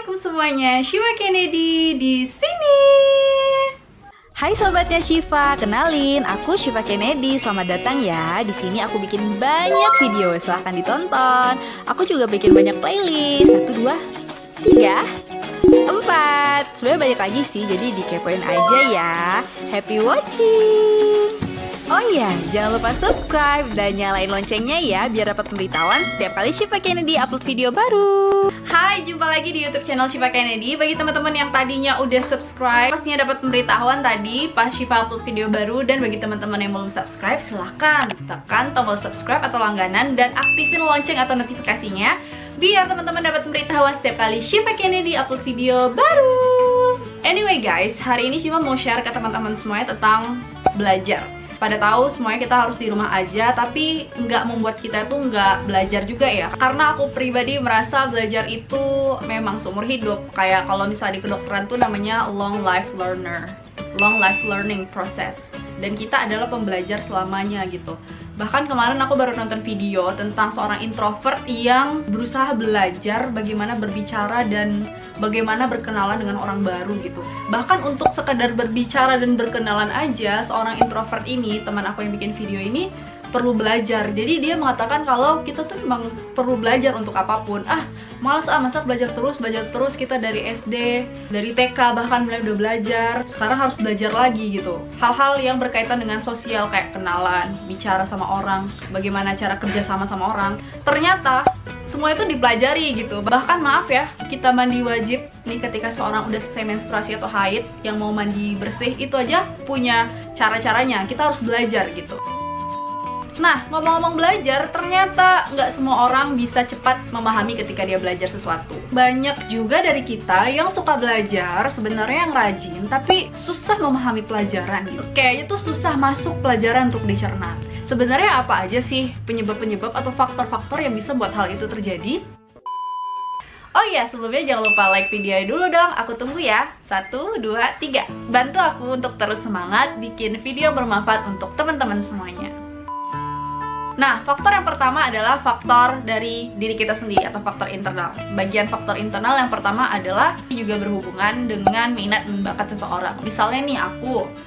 Assalamualaikum semuanya, Shiva Kennedy di sini. Hai sobatnya Shiva, kenalin aku Shiva Kennedy. Selamat datang ya. Di sini aku bikin banyak video, silahkan ditonton. Aku juga bikin banyak playlist. 1, 2, 3, 4. Sebenarnya banyak lagi sih, jadi dikepoin aja ya. Happy watching. Oh iya, jangan lupa subscribe dan nyalain loncengnya ya, biar dapat pemberitahuan setiap kali Shiva Kennedy upload video baru. Hai, jumpa lagi di YouTube channel Shiva Kennedy. Bagi teman-teman yang tadinya udah subscribe, pastinya dapat pemberitahuan tadi pas Shiva upload video baru. Dan bagi teman-teman yang belum subscribe, silahkan tekan tombol subscribe atau langganan dan aktifin lonceng atau notifikasinya, biar teman-teman dapat pemberitahuan setiap kali Shiva Kennedy upload video baru. Anyway guys, hari ini Shiva mau share ke teman-teman semuanya tentang belajar. Pada tahu semuanya kita harus di rumah aja, tapi nggak membuat kita tuh nggak belajar juga ya. Karena aku pribadi merasa belajar itu memang seumur hidup. Kayak kalau misalnya di kedokteran tuh namanya long life learner, long life learning process. Dan kita adalah pembelajar selamanya gitu. Bahkan kemarin aku baru nonton video tentang seorang introvert yang berusaha belajar bagaimana berbicara dan bagaimana berkenalan dengan orang baru gitu. Bahkan untuk sekedar berbicara dan berkenalan aja, seorang introvert ini, teman aku yang bikin video ini, perlu belajar. Jadi dia mengatakan kalau kita tuh memang perlu belajar untuk apapun. Males masa belajar terus kita dari SD, dari TK bahkan mulai udah belajar. Sekarang harus belajar lagi gitu. Hal-hal yang berkaitan dengan sosial kayak kenalan, bicara sama orang, bagaimana cara kerja sama orang. Ternyata semua itu dipelajari gitu. Bahkan maaf ya, kita mandi wajib nih ketika seorang udah selesai menstruasi atau haid, yang mau mandi bersih itu aja punya cara-caranya. Kita harus belajar gitu. Nah, ngomong-ngomong belajar, ternyata nggak semua orang bisa cepat memahami ketika dia belajar sesuatu. Banyak juga dari kita yang suka belajar, sebenarnya yang rajin, tapi susah memahami pelajaran gitu. Kayaknya tuh susah masuk pelajaran untuk dicerna. Sebenarnya apa aja sih penyebab-penyebab atau faktor-faktor yang bisa buat hal itu terjadi? Oh iya, sebelumnya jangan lupa like videonya dulu dong, aku tunggu ya. 1, 2, 3. Bantu aku untuk terus semangat bikin video yang bermanfaat untuk teman-teman semuanya. Nah, faktor yang pertama adalah faktor dari diri kita sendiri atau faktor internal. Bagian faktor internal yang pertama adalah juga berhubungan dengan minat dan bakat seseorang. Misalnya nih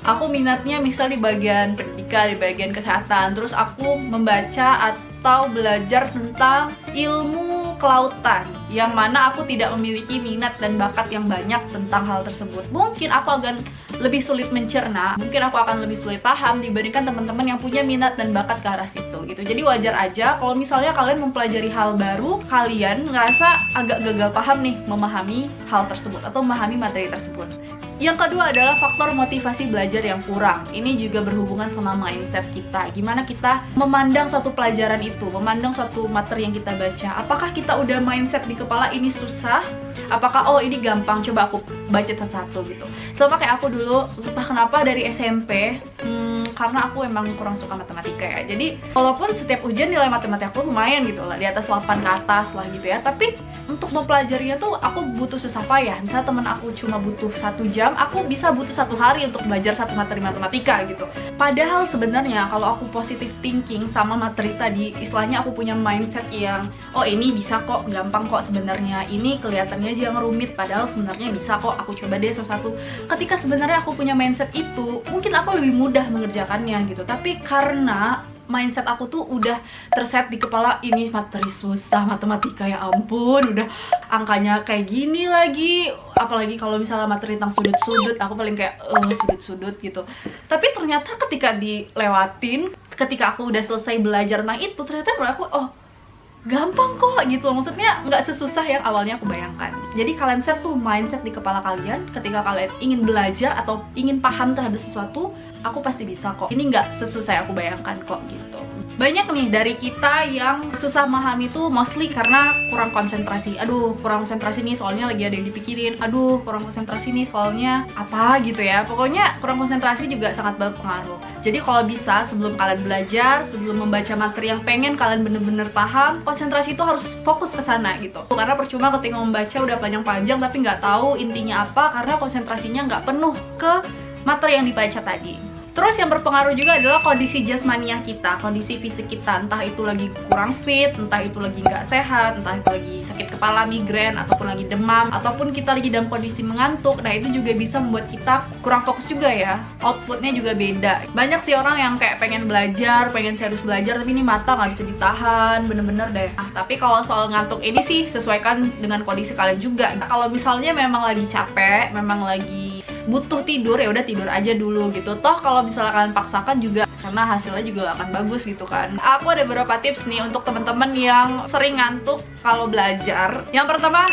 aku minatnya misal di bagian pendidikan, di bagian kesehatan, terus aku membaca atau belajar tentang ilmu kelautan, yang mana aku tidak memiliki minat dan bakat yang banyak tentang hal tersebut. Mungkin aku akan lebih sulit mencerna, mungkin aku akan lebih sulit paham dibandingkan teman-teman yang punya minat dan bakat ke arah situ gitu. Jadi wajar aja kalau misalnya kalian mempelajari hal baru, kalian ngerasa agak gagal paham nih memahami hal tersebut atau memahami materi tersebut. Yang kedua adalah faktor motivasi belajar yang kurang. Ini juga berhubungan sama mindset kita. Gimana kita memandang suatu pelajaran itu, memandang suatu materi yang kita baca. Apakah kita udah mindset di kepala ini susah? Apakah ini gampang, coba aku baca satu-satu gitu. Sama kayak aku dulu, entah kenapa dari SMP, karena aku emang kurang suka matematika ya. Jadi walaupun setiap ujian nilai matematika aku lumayan gitu lah, di atas 8 ke atas lah gitu ya. Tapi untuk mempelajarinya tuh aku butuh susah payah. Misalnya teman aku cuma butuh 1 jam, aku bisa butuh 1 hari untuk belajar satu materi matematika gitu. Padahal sebenarnya kalau aku positive thinking sama materi tadi, istilahnya aku punya mindset yang ini bisa kok, gampang kok sebenarnya. Ini kelihatannya aja ngerumit, padahal sebenarnya bisa kok, aku coba deh satu-satu. Ketika sebenarnya aku punya mindset itu, mungkin aku lebih mudah mengerjakannya gitu. Tapi karena mindset aku tuh udah terset di kepala, ini materi susah matematika, ya ampun, udah angkanya kayak gini lagi, apalagi kalau misalnya materi tentang sudut-sudut, aku paling kayak sudut-sudut gitu. Tapi ternyata ketika dilewatin, ketika aku udah selesai belajar tentang itu, ternyata menurut aku gampang kok gitu. Maksudnya nggak sesusah yang awalnya aku bayangkan. Jadi kalian set tuh mindset di kepala kalian, ketika kalian ingin belajar atau ingin paham terhadap sesuatu, aku pasti bisa kok. Ini nggak sesusah yang aku bayangkan kok gitu. Banyak nih dari kita yang susah memahami tuh mostly karena kurang konsentrasi. Kurang konsentrasi nih soalnya lagi ada yang dipikirin. Kurang konsentrasi nih soalnya apa gitu ya. Pokoknya kurang konsentrasi juga sangat berpengaruh. Jadi kalau bisa sebelum kalian belajar, sebelum membaca materi yang pengen kalian bener-bener paham, konsentrasi itu harus fokus ke sana gitu. Karena percuma ketika membaca udah panjang-panjang tapi nggak tahu intinya apa, karena konsentrasinya nggak penuh ke materi yang dibaca tadi. Terus yang berpengaruh juga adalah kondisi jasmania kita, kondisi fisik kita, entah itu lagi kurang fit, entah itu lagi nggak sehat, entah itu lagi sakit kepala, migrain, ataupun lagi demam, ataupun kita lagi dalam kondisi mengantuk. Nah itu juga bisa membuat kita kurang fokus juga ya, outputnya juga beda. Banyak sih orang yang kayak pengen belajar, pengen serius belajar, tapi ini mata nggak bisa ditahan, bener-bener deh. Tapi kalau soal ngantuk ini sih sesuaikan dengan kondisi kalian juga. Kalau misalnya memang lagi capek, memang lagi butuh tidur, ya udah tidur aja dulu gitu. Toh kalau misalnya kalian paksakan juga, karena hasilnya juga gak akan bagus gitu kan. Aku ada beberapa tips nih untuk teman-teman yang sering ngantuk kalau belajar. Yang pertama,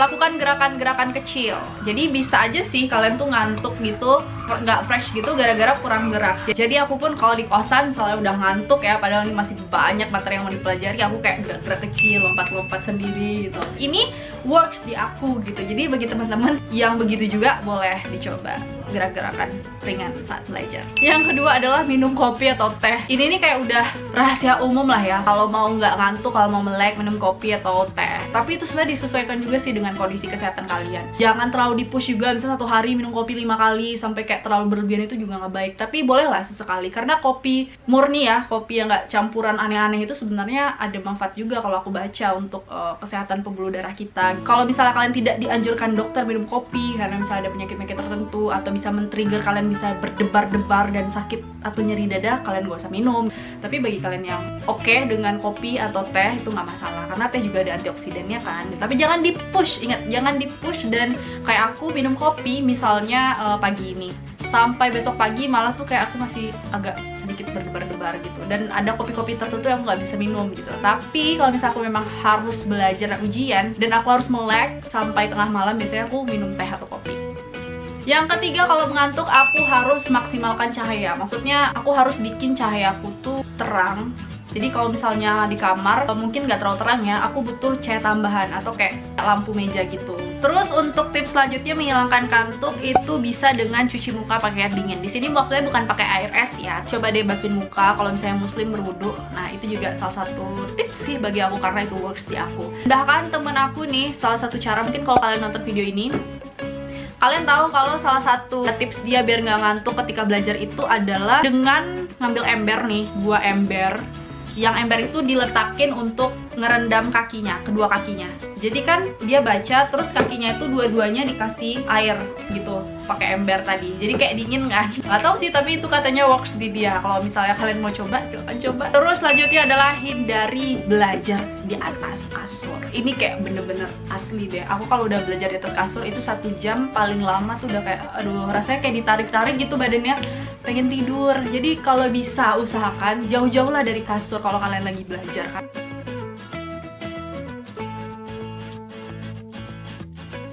lakukan gerakan-gerakan kecil. Jadi bisa aja sih kalian tuh ngantuk gitu, nggak fresh gitu gara-gara kurang gerak. Jadi aku pun kalau di kosan misalnya udah ngantuk ya, padahal ini masih banyak materi yang mau dipelajari, aku kayak gerak-gerak kecil, lompat-lompat sendiri gitu. Ini works di aku gitu. Jadi bagi teman-teman yang begitu juga boleh dicoba gerak-gerakan ringan saat belajar. Yang kedua adalah minum kopi atau teh. Ini nih kayak udah rahasia umum lah ya. Kalau mau nggak ngantuk, kalau mau melek, minum kopi atau teh. Tapi itu sebenarnya disesuaikan juga sih dengan kondisi kesehatan kalian. Jangan terlalu di-push juga, misalnya satu hari minum kopi 5 kali sampai kayak terlalu berlebihan, itu juga nggak baik. Tapi bolehlah sesekali, karena kopi murni ya, kopi yang nggak campuran aneh-aneh itu sebenarnya ada manfaat juga kalau aku baca untuk kesehatan pembuluh darah kita. Kalau misalnya kalian tidak dianjurkan dokter minum kopi karena misalnya ada penyakit-penyakit tertentu atau bisa men-trigger kalian bisa berdebar-debar dan sakit atau nyeri dada, kalian gak usah minum. Tapi bagi kalian yang oke dengan kopi atau teh, itu nggak masalah karena teh juga ada antioksidannya kan. Tapi jangan di-push, ingat, jangan di-push. Dan kayak aku minum kopi misalnya pagi ini sampai besok pagi, malah tuh kayak aku masih agak sedikit berdebar-debar gitu. Dan ada kopi-kopi tertentu yang aku nggak bisa minum gitu. Tapi kalau misalnya aku memang harus belajar ujian dan aku harus melek sampai tengah malam, biasanya aku minum teh atau kopi. Yang ketiga, kalau mengantuk aku harus maksimalkan cahaya. Maksudnya aku harus bikin cahayaku tuh terang. Jadi kalau misalnya di kamar mungkin nggak terlalu terang ya, aku butuh cahaya tambahan atau kayak lampu meja gitu. Terus untuk tips selanjutnya menghilangkan kantuk itu bisa dengan cuci muka pakai air dingin. Di sini maksudnya bukan pakai air es ya. Coba deh basuhin muka kalau misalnya muslim berwudu. Nah itu juga salah satu tips sih bagi aku karena itu works di aku. Bahkan temen aku nih, salah satu cara, mungkin kalau kalian nonton video ini kalian tahu kalau salah satu tips dia biar nggak ngantuk ketika belajar itu adalah dengan ngambil ember nih, 2 ember. Yang ember itu diletakin untuk ngerendam kakinya, kedua kakinya. Jadi kan dia baca, terus kakinya itu dua-duanya dikasih air gitu, pakai ember tadi. Jadi kayak dingin kan? Gak tahu sih, tapi itu katanya works di dia. Kalau misalnya kalian mau coba, silahkan coba. Terus selanjutnya adalah hindari belajar di atas kasur. Ini kayak bener-bener asli deh. Aku kalau udah belajar di atas kasur itu 1 jam paling lama tuh udah kayak, aduh, rasanya kayak ditarik-tarik gitu badannya, pengen tidur. Jadi kalau bisa usahakan jauh-jauh lah dari kasur kalau kalian lagi belajar kan.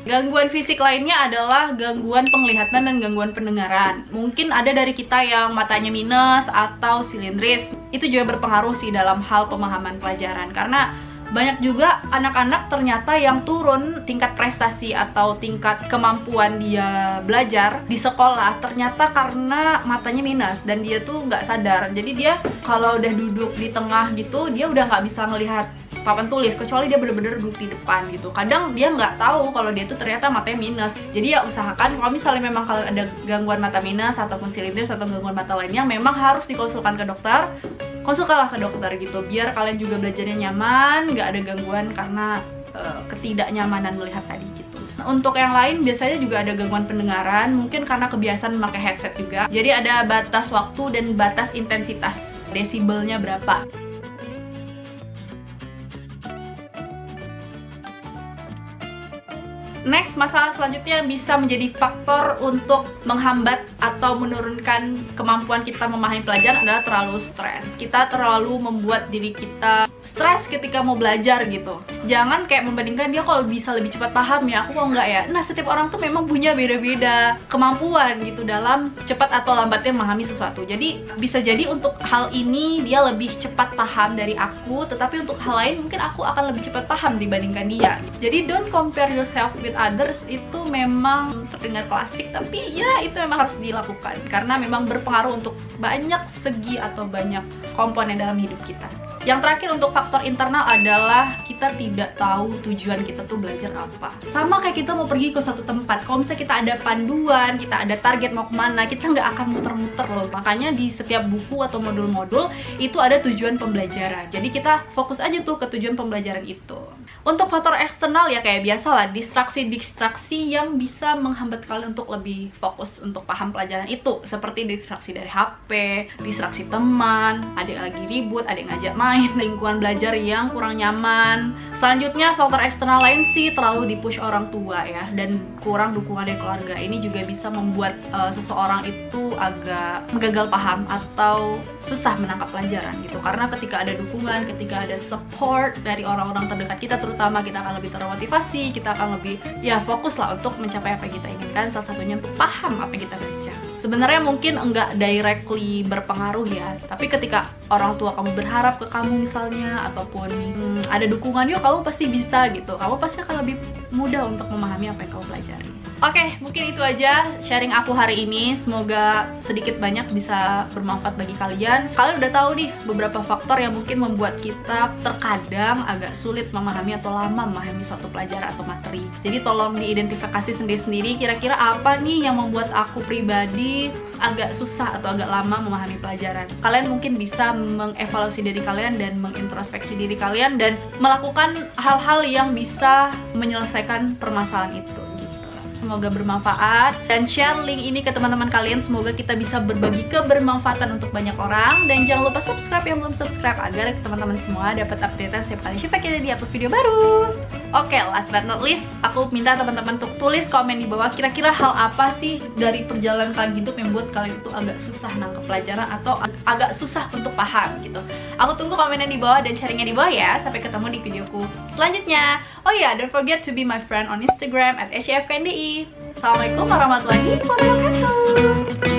Gangguan fisik lainnya adalah gangguan penglihatan dan gangguan pendengaran. Mungkin ada dari kita yang matanya minus atau silindris. Itu juga berpengaruh sih dalam hal pemahaman pelajaran. Karena banyak juga anak-anak ternyata yang turun tingkat prestasi atau tingkat kemampuan dia belajar di sekolah ternyata karena matanya minus dan dia tuh nggak sadar. Jadi dia kalau udah duduk di tengah gitu, dia udah nggak bisa ngelihat papan tulis kecuali dia bener-bener duduk di depan gitu. Kadang dia nggak tahu kalau dia tuh ternyata matanya minus. Jadi ya usahakan kalau misalnya memang kalian ada gangguan mata minus ataupun silindris atau gangguan mata lainnya, memang harus dikonsulkan ke dokter. Konsulkanlah ke dokter gitu, biar kalian juga belajarnya nyaman, nggak ada gangguan karena ketidaknyamanan melihat tadi gitu. Nah, untuk yang lain biasanya juga ada gangguan pendengaran, mungkin karena kebiasaan memakai headset juga. Jadi ada batas waktu dan batas intensitas, desibelnya berapa. Next, masalah selanjutnya yang bisa menjadi faktor untuk menghambat atau menurunkan kemampuan kita memahami pelajaran adalah terlalu stres. Kita terlalu membuat diri kita stres ketika mau belajar gitu. Jangan kayak membandingkan dia kalau bisa lebih cepat paham ya, aku kok enggak ya. Nah, setiap orang tuh memang punya beda-beda kemampuan gitu dalam cepat atau lambatnya memahami sesuatu. Jadi bisa jadi untuk hal ini dia lebih cepat paham dari aku, tetapi untuk hal lain mungkin aku akan lebih cepat paham dibandingkan dia. Jadi don't compare yourself with others. Itu memang terdengar klasik, tapi ya itu memang harus dilakukan karena memang berpengaruh untuk banyak segi atau banyak komponen dalam hidup kita. Yang terakhir untuk faktor internal adalah kita tidak tahu tujuan kita tuh belajar apa. Sama kayak kita mau pergi ke suatu tempat, kalau misalnya kita ada panduan, kita ada target mau kemana, kita nggak akan muter-muter loh. Makanya di setiap buku atau modul-modul itu ada tujuan pembelajaran. Jadi kita fokus aja tuh ke tujuan pembelajaran itu. Untuk faktor eksternal ya kayak biasa lah, distraksi-distraksi yang bisa menghambat kalian untuk lebih fokus untuk paham pelajaran itu. Seperti distraksi dari HP, distraksi teman, ada yang lagi ribut, ada yang ngajak main, lingkungan belajar yang kurang nyaman. Selanjutnya faktor eksternal lain sih terlalu dipush orang tua ya, dan kurang dukungan dari keluarga. Ini juga bisa membuat seseorang itu agak gagal paham atau susah menangkap pelajaran gitu. Karena ketika ada dukungan, ketika ada support dari orang-orang terdekat kita, terutama kita akan lebih termotivasi, kita akan lebih ya fokus lah untuk mencapai apa yang kita inginkan. Salah satunya untuk paham apa yang kita baca. Sebenarnya mungkin enggak directly berpengaruh ya, tapi ketika orang tua kamu berharap ke kamu misalnya, ataupun ada dukungan, yuk kamu pasti bisa gitu, kamu pasti akan lebih mudah untuk memahami apa yang kamu pelajari. Oke, mungkin itu aja sharing aku hari ini. Semoga sedikit banyak bisa bermanfaat bagi kalian. Kalian udah tahu nih beberapa faktor yang mungkin membuat kita terkadang agak sulit memahami atau lama memahami suatu pelajaran atau materi. Jadi tolong diidentifikasi sendiri-sendiri, kira-kira apa nih yang membuat aku pribadi agak susah atau agak lama memahami pelajaran. Kalian mungkin bisa mengevaluasi diri kalian dan mengintrospeksi diri kalian dan melakukan hal-hal yang bisa menyelesaikan permasalahan itu. Semoga bermanfaat, dan share link ini ke teman-teman kalian. Semoga kita bisa berbagi kebermanfaatan untuk banyak orang. Dan jangan lupa subscribe yang belum subscribe agar teman-teman semua dapat updatean setiap kali Syifa Kennedy upload video baru. Oke, last but not least, aku minta teman-teman untuk tulis komen di bawah kira-kira hal apa sih dari perjalanan kalian hidup yang buat kalian itu agak susah nangkep pelajaran atau agak susah untuk paham gitu. Aku tunggu komennya di bawah dan sharingnya di bawah ya. Sampai ketemu di videoku selanjutnya. Oh ya, don't forget to be my friend on Instagram @syfkndi. Assalamualaikum warahmatullahi wabarakatuh.